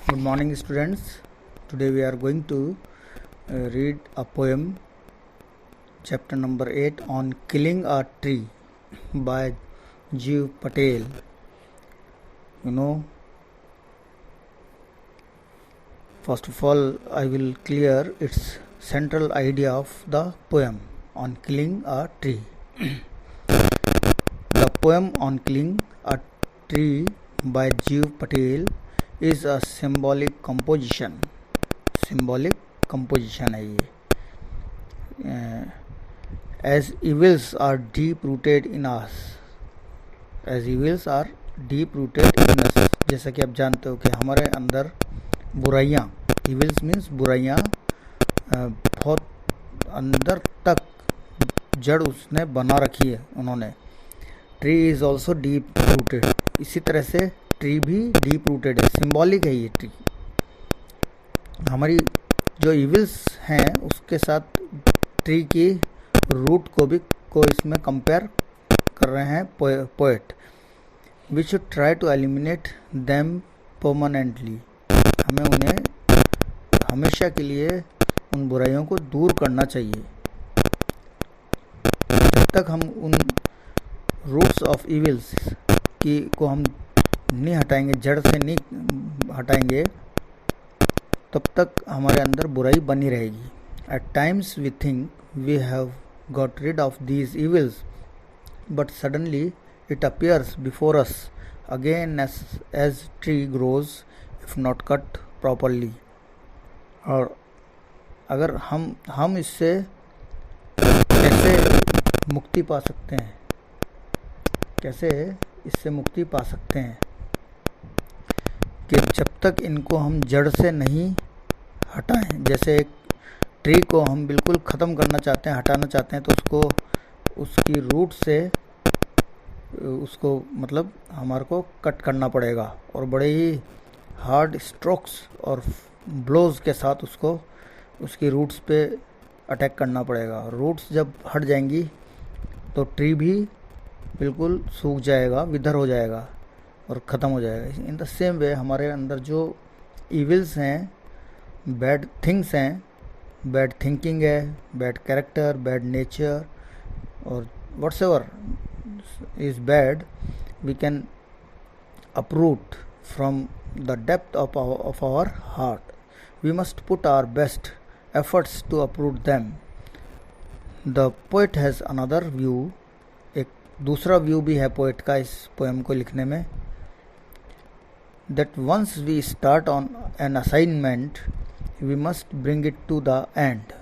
Good morning, students. Today we are going to read a poem, chapter number 8, on Killing a Tree by Jeev Patel. First of all, I will clear its central idea of the poem on killing a tree. The poem on killing a tree by Jeev Patel is a symbolic composition है ये. As evils are deep rooted in us, जैसा कि आप जानते हो कि हमारे अंदर बुराइयाँ, evils मीन्स बुराइयाँ बहुत अंदर तक जड़ उसने बना रखी है उन्होंने. Tree is also deep rooted, इसी तरह से ट्री भी डीप रूटेड है, सिंबॉलिक है ये ट्री. हमारी जो इविल्स हैं उसके साथ ट्री की रूट को इसमें कंपेयर कर रहे हैं poet. We should try to eliminate them permanently, हमें उन्हें हमेशा के लिए उन बुराइयों को दूर करना चाहिए. जब तक हम उन रूट्स ऑफ इविल्स को हम नहीं हटाएंगे, जड़ से नहीं हटाएंगे, तब तक हमारे अंदर बुराई बनी रहेगी. At times we think we have got rid of these evils, but suddenly it appears before us again as tree grows if not cut properly. और अगर हम इससे कैसे मुक्ति पा सकते हैं, कि जब तक इनको हम जड़ से नहीं हटाएं. जैसे एक ट्री को हम बिल्कुल ख़त्म करना चाहते हैं, हटाना चाहते हैं, तो उसकी रूट से उसको मतलब हमारे को कट करना पड़ेगा और बड़े ही हार्ड स्ट्रोक्स और ब्लोज के साथ उसकी रूट्स पे अटैक करना पड़ेगा. रूट्स जब हट जाएंगी तो ट्री भी बिल्कुल सूख जाएगा, विधर हो जाएगा और ख़त्म हो जाएगा. इन द सेम वे हमारे अंदर जो इविल्स हैं, बैड थिंग्स हैं, बैड थिंकिंग है, बैड कैरेक्टर, बैड नेचर और whatsoever is bad, we can uproot from the depth of our heart. We must put our best efforts to uproot them. The poet has another view. एक दूसरा view भी है poet का इस poem को लिखने में. That once we start on an assignment, we must bring it to the end.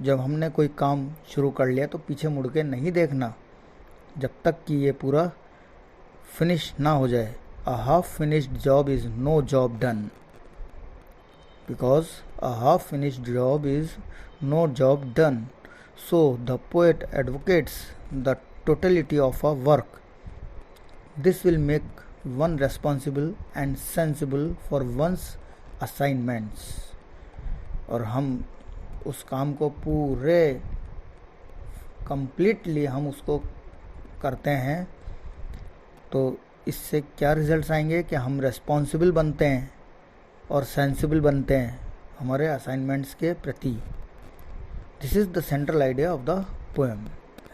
जब हमने कोई काम शुरू कर लिया तो पीछे मुड़ के नहीं देखना जब तक कि ये पूरा फिनिश ना हो जाए. A half-finished job is no job done. Because a half-finished job is no job done. So the poet advocates the totality of a work. This will make one responsible and sensible for one's assignments. और हम उस काम को पूरे completely हम उसको करते हैं तो इससे क्या रिजल्ट्स आएंगे कि हम रेस्पॉन्सिबल बनते हैं और सेंसिबल बनते हैं हमारे असाइनमेंट्स के प्रति. This is the central idea of the poem.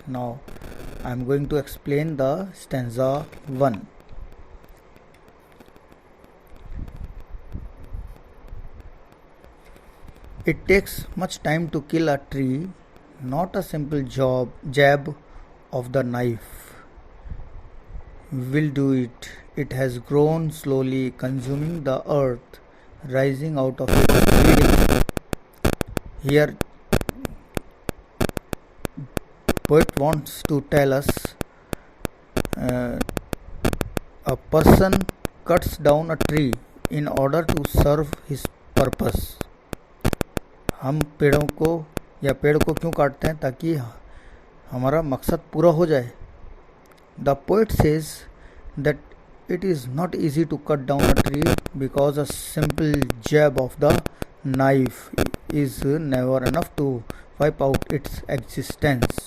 Now I am going to explain the stanza 1. It takes much time to kill a tree, not a simple jab of the knife will do it. It has grown slowly, consuming the earth, rising out of its bleeding. Here, poet wants to tell us a person cuts down a tree in order to serve his purpose. हम पेड़ को क्यों काटते हैं? ताकि हमारा मकसद पूरा हो जाए. The poet says that it is not easy to cut down a tree because a simple jab of the knife is never enough to wipe out its existence.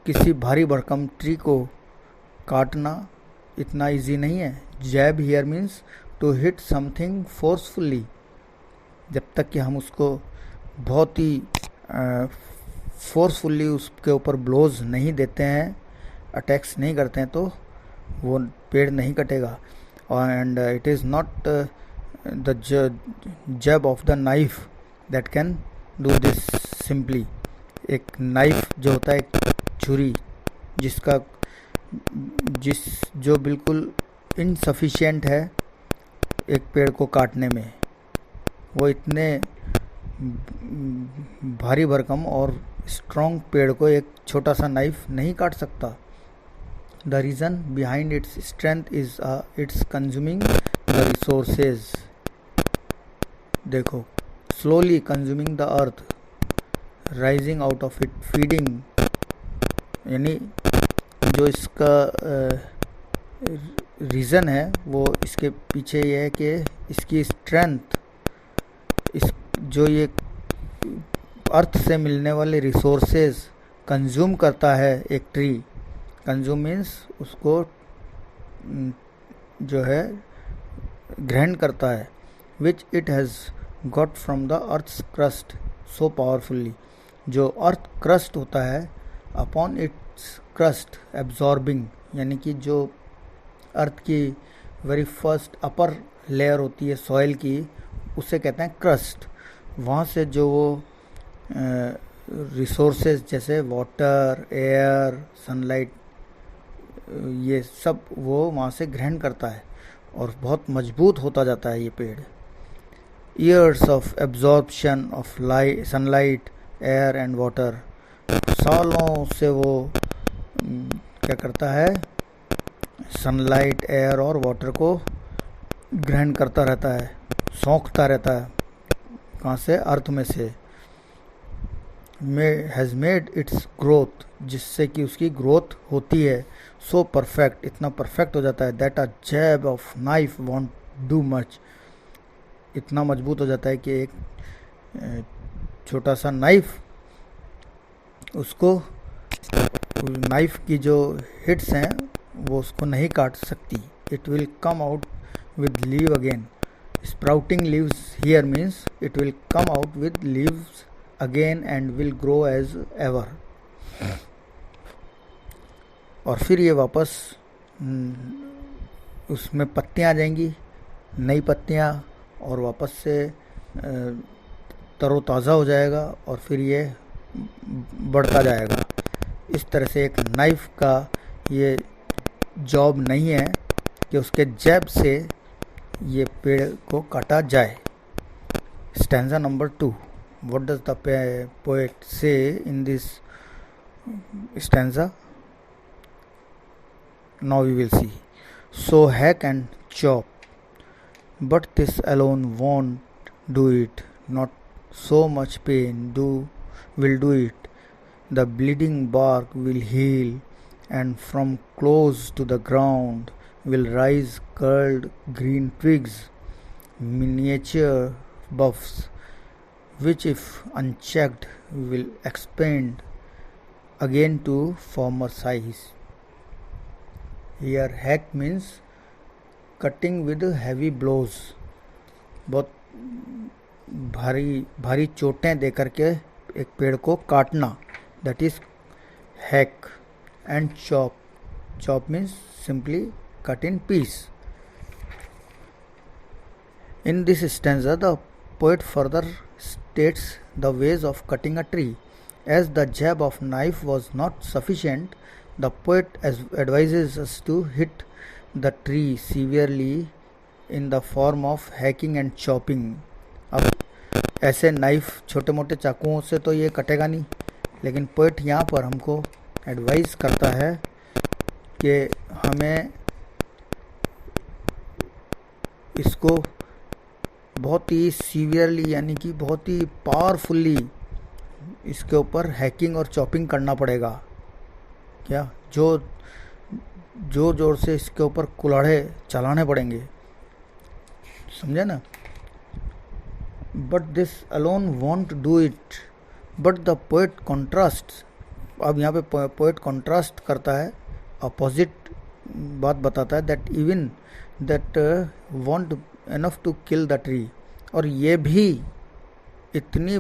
किसी भारी भरकम ट्री को काटना इतना इजी नहीं है. Jab here means to hit something forcefully, जब तक कि हम उसको बहुत ही फोर्सफुली उसके ऊपर ब्लोज नहीं देते हैं, अटैक्स नहीं करते हैं, तो वो पेड़ नहीं कटेगा. And it is not the job of the knife that can do this simply. एक नाइफ जो होता है, एक छुरी जो बिल्कुल इनसफिशिएंट है एक पेड़ को काटने में, वो इतने भारी भरकम और स्ट्रॉन्ग पेड़ को एक छोटा सा नाइफ नहीं काट सकता. The reason behind its strength is its consuming the resources. देखो, slowly consuming the earth, rising out of it, feeding, यानी जो इसका रीज़न है वो इसके पीछे ये है कि इसकी स्ट्रेंथ, इस जो ये अर्थ से मिलने वाले रिसोर्सेज कंज्यूम करता है एक ट्री. कंज्यूम मीन्स उसको जो है ग्रहण करता है. Which it has got from the earth's crust so powerfully. जो अर्थ क्रस्ट होता है, अपॉन इट्स क्रस्ट एब्जॉर्बिंग, यानी कि जो अर्थ की वेरी फर्स्ट अपर लेयर होती है सॉइल की, उसे कहते हैं क्रस्ट. वहाँ से जो वो रिसोर्सेज जैसे वाटर, एयर, सनलाइट, ये सब वो वहाँ से ग्रहण करता है और बहुत मजबूत होता जाता है ये पेड़. Years of absorption of sunlight, air and water, सालों से वो क्या करता है, सनलाइट, एयर और वाटर को ग्रहण करता रहता है, सौंखता रहता है. कहाँ से? अर्थ में से. हैज़ मेड इट्स ग्रोथ, जिससे कि उसकी ग्रोथ होती है. सो परफेक्ट, इतना परफेक्ट हो जाता है. That a jab of knife won't do much, इतना मजबूत हो जाता है कि एक छोटा सा नाइफ उसको, नाइफ की जो हिट्स हैं वो उसको नहीं काट सकती. It will come out with leave again. Sprouting leaves here means it will come out with leaves again and will grow as ever. और फिर ये वापस उसमें पत्तियाँ आ जाएंगी, नई पत्तियाँ, और वापस से तरोताज़ा हो जाएगा और फिर ये बढ़ता जाएगा. इस तरह से एक नाइफ का ये जॉब नहीं है कि उसके जैब से ये पेड़ को काटा जाए. Stanza number 2. What does the poet say in this stanza? Now we will see. So hack and chop, but this alone won't do it. Not so much pain will do it. The bleeding bark will heal, and from close to the ground will rise curled green twigs, miniature buffs, which if unchecked will expand again to former size. Here hack means cutting with heavy blows, बहुत भारी चोटें दे करके एक पेड़ को काटना, that is hack. And chop means simply cut in piece. In this stanza the poet further states the ways of cutting a tree. As the jab of knife was not sufficient, the poet advises us to hit the tree severely in the form of hacking and chopping. अब ऐसे knife, छोटे मोटे चाकुओं से तो ये कटेगा नहीं, लेकिन पोएट यहाँ पर हमको एडवाइस करता है कि हमें इसको बहुत ही सीवियरली, यानी कि बहुत ही पावरफुली इसके ऊपर हैकिंग और चॉपिंग करना पड़ेगा. क्या जोर से इसके ऊपर कुल्हाड़े चलाने पड़ेंगे, समझे ना. But this alone want do it, but the poet contrast. अब यहाँ पे पोएट कॉन्ट्रास्ट करता है, अपोजिट बात बताता है. That even that won't enough to kill the tree. और ये भी इतनी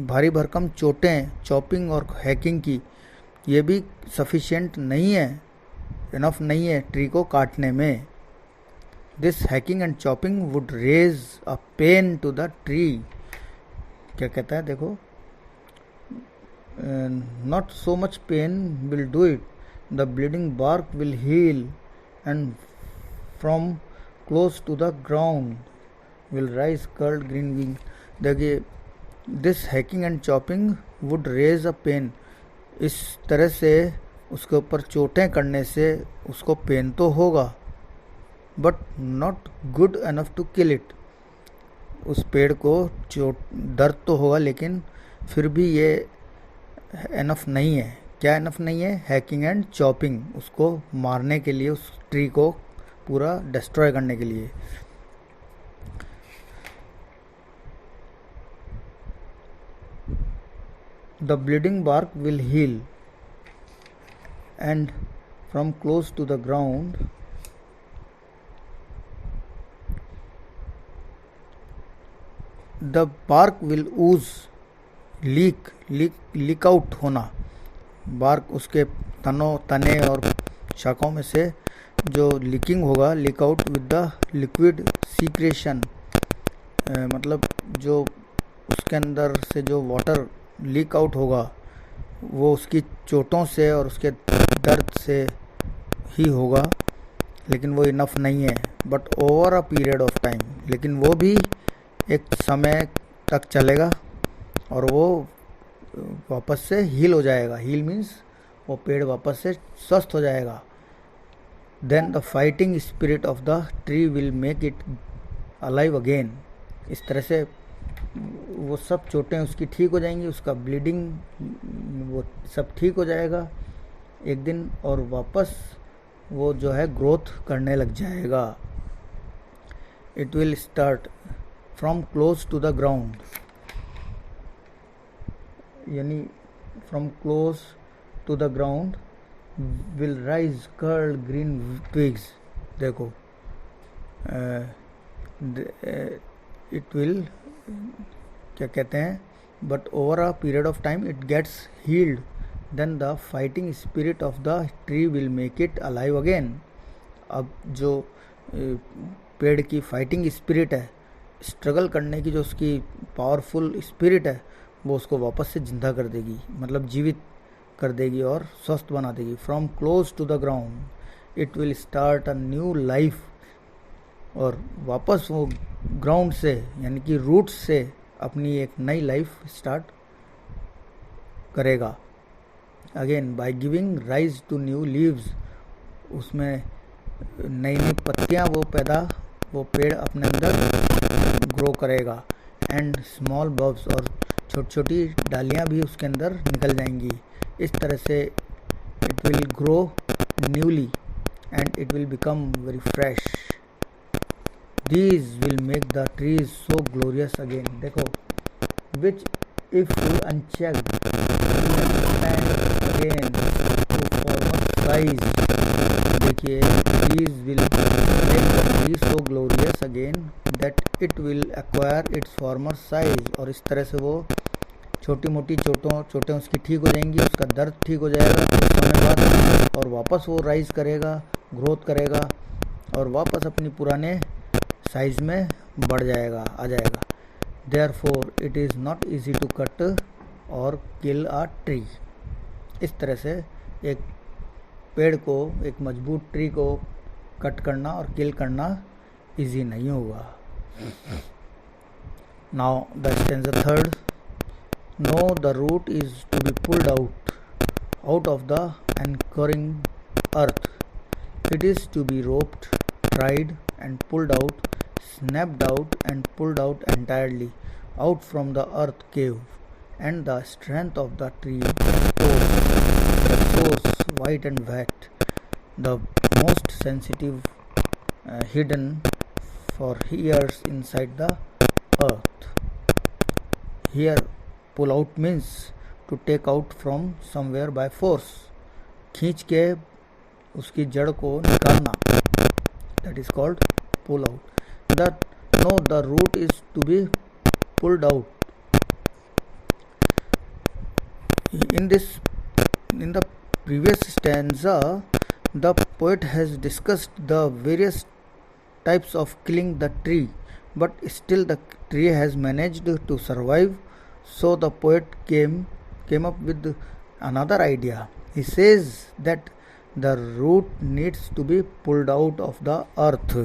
भारी भरकम चोटें चॉपिंग और हैकिंग की, ये भी सफिशिएंट नहीं है, इनफ नहीं है ट्री को काटने में. This hacking and chopping wood raise a pain to the tree. क्या कहता है देखो, not so much pain will do it, the bleeding bark will heal and from close to the ground will rise curled green wing. देखिए, this hacking and chopping wood raise a pain, इस तरह से उसके ऊपर चोटें करने से उसको पेन तो होगा, but not good enough to kill it. उस पेड़ को चोट दर्द तो होगा, लेकिन फिर भी ये एनफ नहीं है. क्या एनफ नहीं है? हैकिंग एंड चॉपिंग, उसको मारने के लिए, उस ट्री को पूरा डिस्ट्रॉय करने के लिए. The bleeding bark will heal, and from close to the ground the bark will ooze, leak out होना. बार्क उसके तने और शाखाओं में से जो लीकिंग होगा, leak out with the liquid secretion, मतलब जो उसके अंदर से जो वाटर लीक आउट होगा वो उसकी चोटों से और उसके दर्द से ही होगा, लेकिन वो इनफ नहीं है. But over a period of time, लेकिन वो भी एक समय तक चलेगा और वो वापस से हील हो जाएगा. हील मीन्स वो पेड़ वापस से स्वस्थ हो जाएगा. Then the fighting spirit of the tree will make it alive again. इस तरह से वो सब चोटें उसकी ठीक हो जाएंगी, उसका ब्लीडिंग वो सब ठीक हो जाएगा एक दिन, और वापस वो जो है ग्रोथ करने लग जाएगा. It will start from close to the ground, यानी from close to the ground will rise curled green twigs. देखो, इट विल क्या कहते हैं, but over a period of time it gets healed, then the fighting spirit of the tree will make it alive again. अब जो पेड़ की fighting spirit है, struggle करने की जो उसकी पावरफुल स्पिरिट है, वो उसको वापस से जिंदा कर देगी, मतलब जीवित कर देगी और स्वस्थ बना देगी. From close to the ground it will start a new life, और वापस वो ग्राउंड से यानी कि रूट्स से अपनी एक नई लाइफ स्टार्ट करेगा. Again by giving rise to new leaves, उसमें नई नई पत्तियां वो पेड़ अपने अंदर ग्रो करेगा. एंड स्मॉल बब्स, और छोटी छोटी डालियां भी उसके अंदर निकल जाएंगी. इस तरह से it will grow newly and it will become very fresh. These will make the trees so glorious again. देखो, which if unchecked will expand again to former size. देखिए, trees will make the trees so glorious again that it will acquire its former size. और इस तरह से वो छोटी मोटी चोटें उसकी ठीक हो जाएंगी, उसका दर्द ठीक हो जाएगा कुछ समय बाद, और वापस वो राइज करेगा, ग्रोथ करेगा और वापस अपनी पुराने साइज में बढ़ जाएगा, आ जाएगा. Therefore it is not easy to cut और किल अ ट्री. इस तरह से एक पेड़ को, एक मजबूत ट्री को कट करना और किल करना इजी नहीं होगा. Now the stanza third. No the root is to be pulled out of the anchoring earth. It is to be roped, tried and pulled out, snapped out and pulled out entirely out from the earth cave, and the strength of the tree the source white and wet, the most sensitive hidden for years inside the earth. Here pull out means to take out from somewhere by force. खींच के उसकी जड़ को निकालना, that is called pull out. The root is to be pulled out. In the previous stanza, the poet has discussed the various types of killing the tree, but still the tree has managed to survive. So the poet came up with another idea. He says that the root needs to be pulled out of the earth.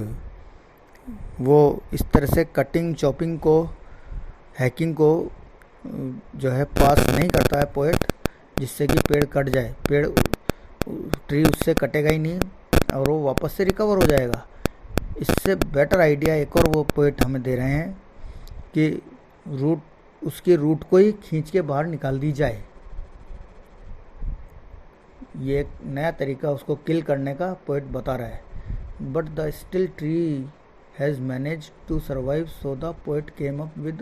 वो इस तरह से cutting, chopping को, hacking को जो है पास नहीं करता है पोएट, जिससे कि पेड़ कट जाए. ट्री उससे कटेगा ही नहीं और वो वापस से रिकवर हो जाएगा. इससे बेटर आइडिया एक और वो पोएट हमें दे रहे हैं कि उसकी रूट को ही खींच के बाहर निकाल दी जाए. ये एक नया तरीका उसको किल करने का पोएट बता रहा है. But the still tree has manage to survive, so the poet came up with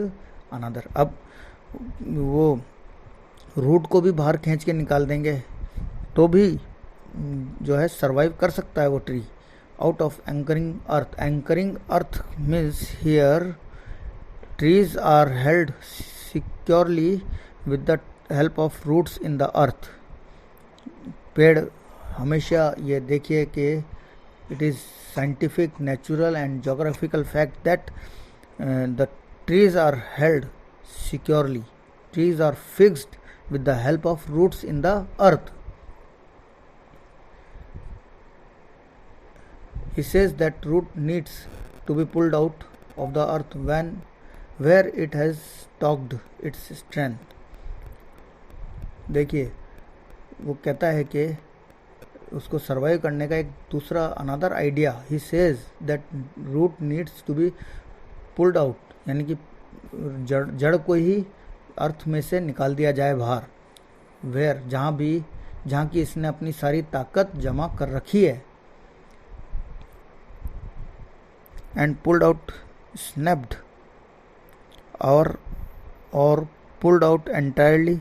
another. अब वो रूट को भी बाहर खींच के निकाल देंगे तो भी जो है सर्वाइव कर सकता है वो tree. Out of anchoring earth. Anchoring earth means here trees are held securely with the help of roots in the earth. पेड़ हमेशा ये देखिए कि it is scientific, natural and geographical fact that the trees are held securely. Trees are fixed with the help of roots in the earth. He says that root needs to be pulled out of the earth where it has stocked its strength. देखिए वो कहता है कि उसको survive करने का एक दूसरा another idea. He says that root needs to be pulled out, यानी कि जड़ को ही अर्थ में से निकाल दिया जाए बाहर. वेयर, जहाँ की इसने अपनी सारी ताकत जमा कर रखी है. And pulled out, snapped or pulled out entirely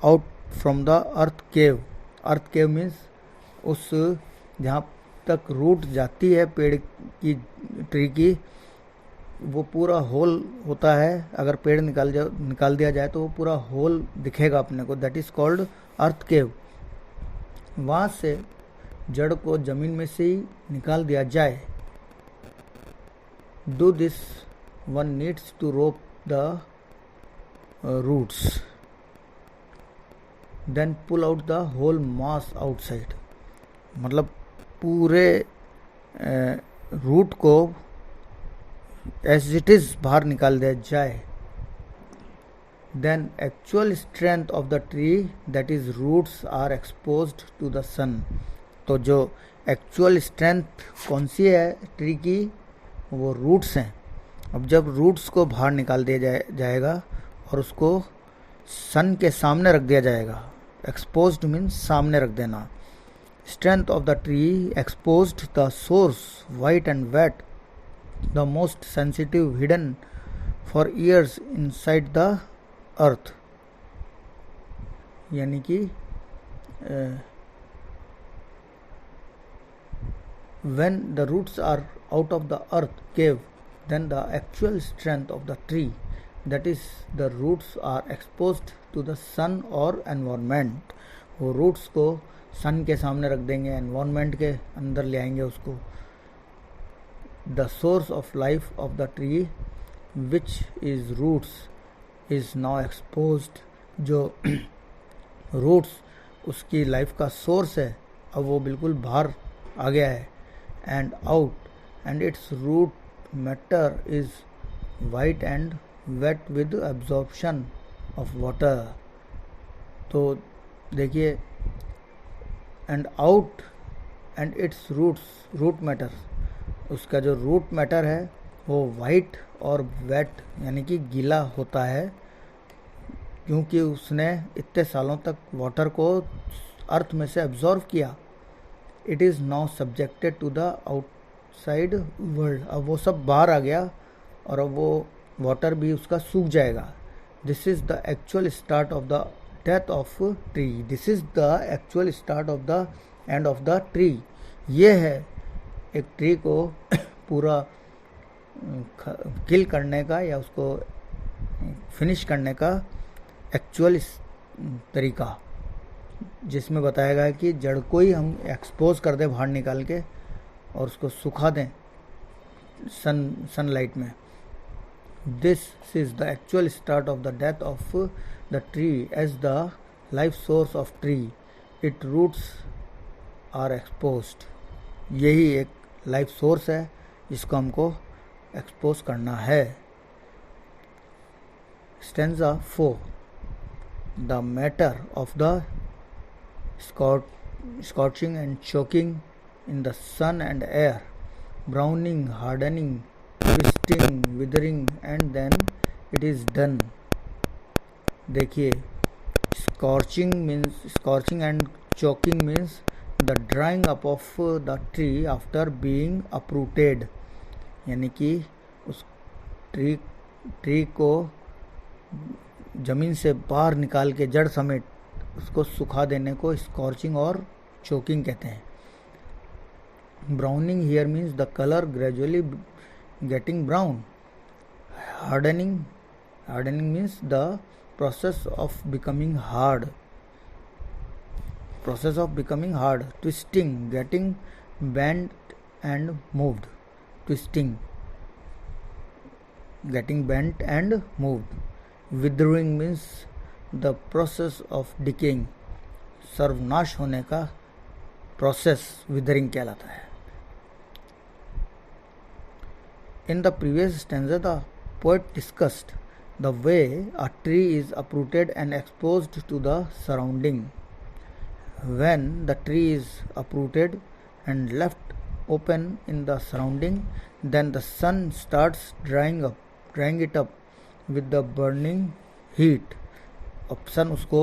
out from the earth cave. Earth cave means उस जहाँ तक रूट जाती है पेड़ की, ट्री की, वो पूरा होल होता है. अगर पेड़ निकाल दिया जाए तो वो पूरा होल दिखेगा अपने को. दैट इज कॉल्ड अर्थ केव. वहाँ से जड़ को जमीन में से ही निकाल दिया जाए. Do this one needs to rope the roots, then pull out the whole mass outside. मतलब पूरे रूट को as it is बाहर निकाल दिया जाए. Then actual strength of the tree, that is roots, are exposed to the sun. तो जो actual strength कौन सी है ट्री की, वो रूट्स हैं. अब जब रूट्स को बाहर निकाल दिया जाएगा और उसको सन के सामने रख दिया जाएगा. एक्सपोज्ड मीन्स सामने रख देना. Strength of the tree exposed, the source white and wet, the most sensitive hidden for years inside the earth. यानी कि when the roots are out of the earth cave, then the actual strength of the tree, that is the roots, are exposed to the sun or environment. वो roots को सन के सामने रख देंगे, environment के अंदर ले आएंगे उसको. The source of life of the tree which is roots is now exposed. जो रूट्स उसकी लाइफ का सोर्स है, अब वो बिल्कुल बाहर आ गया है. And out, and its root matter is white and wet with absorption of water. तो देखिए, and out and its roots, root matter, उसका जो रूट मैटर है वो वाइट और वेट यानी कि गीला होता है, क्योंकि उसने इतने सालों तक वाटर को अर्थ में से एब्जॉर्व किया. It is now subjected to the outside world. अब वो सब बाहर आ गया और अब वो वाटर भी उसका सूख जाएगा. This is the actual start of the death of tree. This is the actual start of the end of the tree. ये है एक ट्री को पूरा किल करने का या उसको फिनिश करने का एक्चुअल तरीका, जिसमें बताया गया है कि जड़ को ही हम एक्सपोज कर दें बाहर निकाल के और उसको सुखा दें सनलाइट में. This is the actual start of the death of the tree as the life source of tree. It roots are exposed. यही एक लाइफ सोर्स है जिसको हमको एक्सपोज करना है. Stanza 4. The matter of the scorching and choking in the sun and air, browning, hardening, twisting, withering, and then it is done. देखिए, scorching and choking means the drying up of the tree after being uprooted. यानी कि उस tree को जमीन से बाहर निकाल के जड़ समेत उसको सुखा देने को स्कॉर्चिंग और चोकिंग कहते हैं. Browning here means the colour gradually getting brown. Hardening means the process of becoming hard. Twisting getting bent and moved. getting bent and moved. Withering means the process of decaying. सर्वनाश होने का process withering कहलाता है. In the previous stanza, the poet discussed the way a tree is uprooted and exposed to the surrounding. When the tree is uprooted and left open in the surrounding, then the sun starts drying it up with the burning heat. अब सन उसको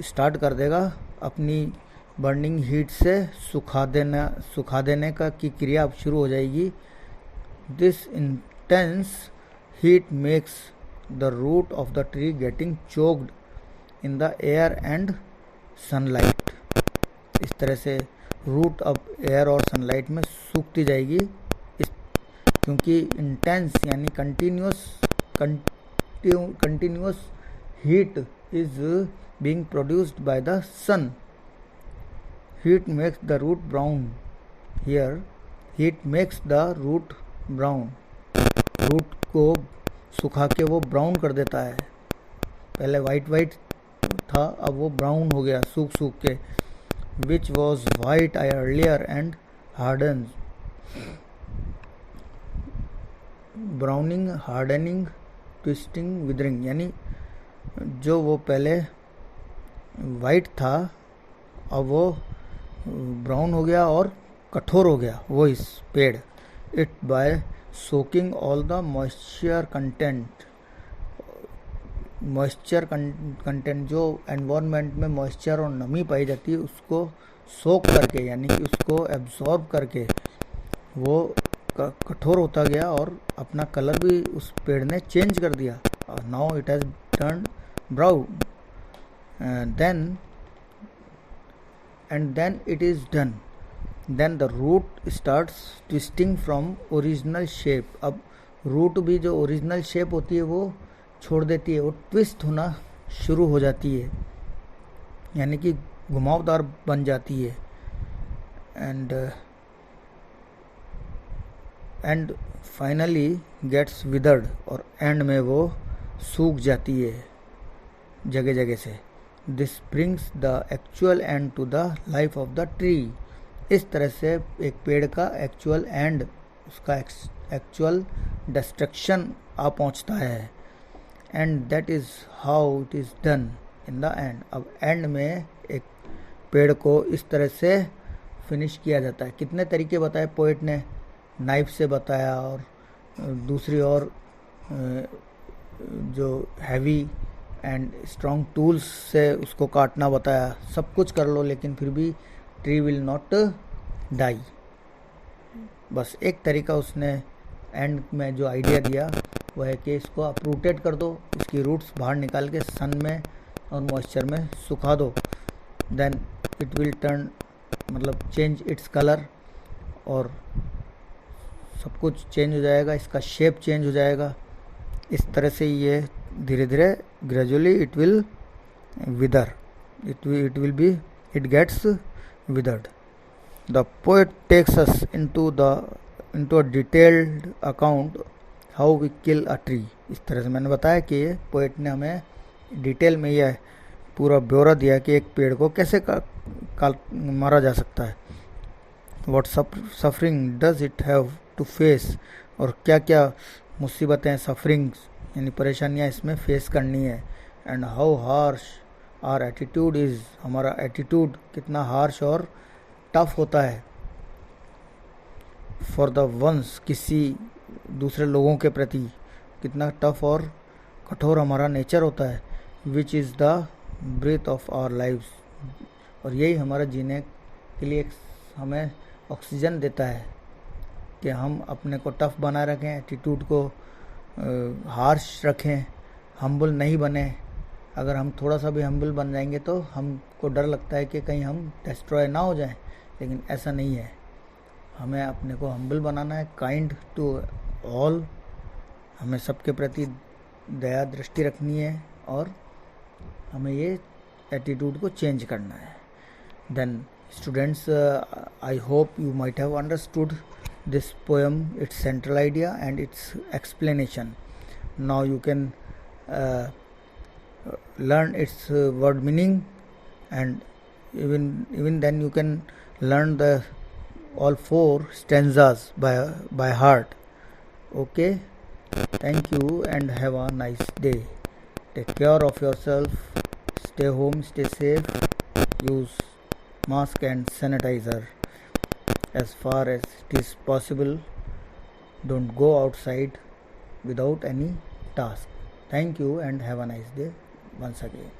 start कर देगा अपनी burning heat से सुखा देने का की क्रिया अब शुरू हो जाएगी. This intense heat makes the root of the tree getting choked in the air and sunlight. इस तरह से रूट अब एयर और सनलाइट में सूखती जाएगी, क्योंकि इंटेंस यानी continuous heat is being produced by the sun. Heat makes the root brown. Here, heat makes the root brown. Root को सुखा के वो ब्राउन कर देता है. पहले वाइट था, अब वो ब्राउन हो गया सूख के. Which was white earlier and hardens. Browning, hardening, twisting, withering. यानी जो वो पहले वाइट था अब वो ब्राउन हो गया और कठोर हो गया वो इस पेड़. It by soaking all the moisture content जो एनवायरनमेंट में मॉइस्चर और नमी पाई जाती है उसको सोक करके यानी कि उसको एब्जॉर्ब करके वो कठोर होता गया और अपना कलर भी उस पेड़ ने चेंज कर दिया. Now it has turned brown, and then it is done. Then the root starts twisting from original shape. अब रूट भी जो ओरिजिनल शेप होती है वो छोड़ देती है, वो ट्विस्ट होना शुरू हो जाती है, यानी कि घुमावदार बन जाती है. एंड फाइनली गेट्स विदर्ड, और एंड में वो सूख जाती है जगह जगह से. This brings the actual end to the life of the tree. इस तरह से एक पेड़ का एक्चुअल एंड, उसका एक्चुअल डिस्ट्रक्शन आ पहुंचता है. And that is how it is done in the end. अब एंड में एक पेड़ को इस तरह से फिनिश किया जाता है. कितने तरीके बताए पोएट ने, नाइफ से बताया और दूसरी और जो हैवी एंड स्ट्रॉन्ग टूल्स से उसको काटना बताया. सब कुछ कर लो लेकिन फिर भी ट्री विल नॉट डाई. बस एक तरीका उसने एंड में जो आइडिया दिया वो है कि इसको अपरूटेड कर दो, इसकी रूट्स बाहर निकाल के सन में और मॉइस्चर में सुखा दो. देन इट विल टर्न, मतलब चेंज इट्स कलर और सब कुछ चेंज हो जाएगा, इसका शेप चेंज हो जाएगा। इस तरह से ये धीरे धीरे gradually it will wither, it gets withered. The poet takes us into a detailed account how we kill a tree. इस तरह से मैंने बताया कि पोएट ने हमें डिटेल में यह पूरा ब्यौरा दिया कि एक पेड़ को कैसे मारा जा सकता है। What suffering does it have to face, और क्या क्या मुसीबतें, सफरिंग्स यानी परेशानियां इसमें फेस करनी है। And how harsh our attitude is, हमारा एटीट्यूड कितना हार्श और टफ होता है। फॉर द वंस, किसी दूसरे लोगों के प्रति कितना टफ और कठोर हमारा नेचर होता है। Which is the breath of our lives, और यही हमारा जीने के लिए हमें ऑक्सीजन देता है कि हम अपने को टफ बनाए रखें, एटीट्यूड को हार्श रखें, हम्बल नहीं बने। अगर हम थोड़ा सा भी हम्बल बन जाएंगे तो हमको डर लगता है कि कहीं हम डिस्ट्रॉय ना हो जाएं, लेकिन ऐसा नहीं है। हमें अपने को हम्बल बनाना है, काइंड टू ऑल, हमें सबके प्रति दया दृष्टि रखनी है और हमें ये एटीट्यूड को चेंज करना है। Then students, I hope you might have understood this poem, its central idea and its explanation. Now you can learn its word meaning, and even then you can learn the all 4 stanzas by heart. Okay, thank you and have a nice day. Take care of yourself, stay home, stay safe, use mask and sanitizer as far as it is possible. Don't go outside without any task. Thank you and have a nice day once again.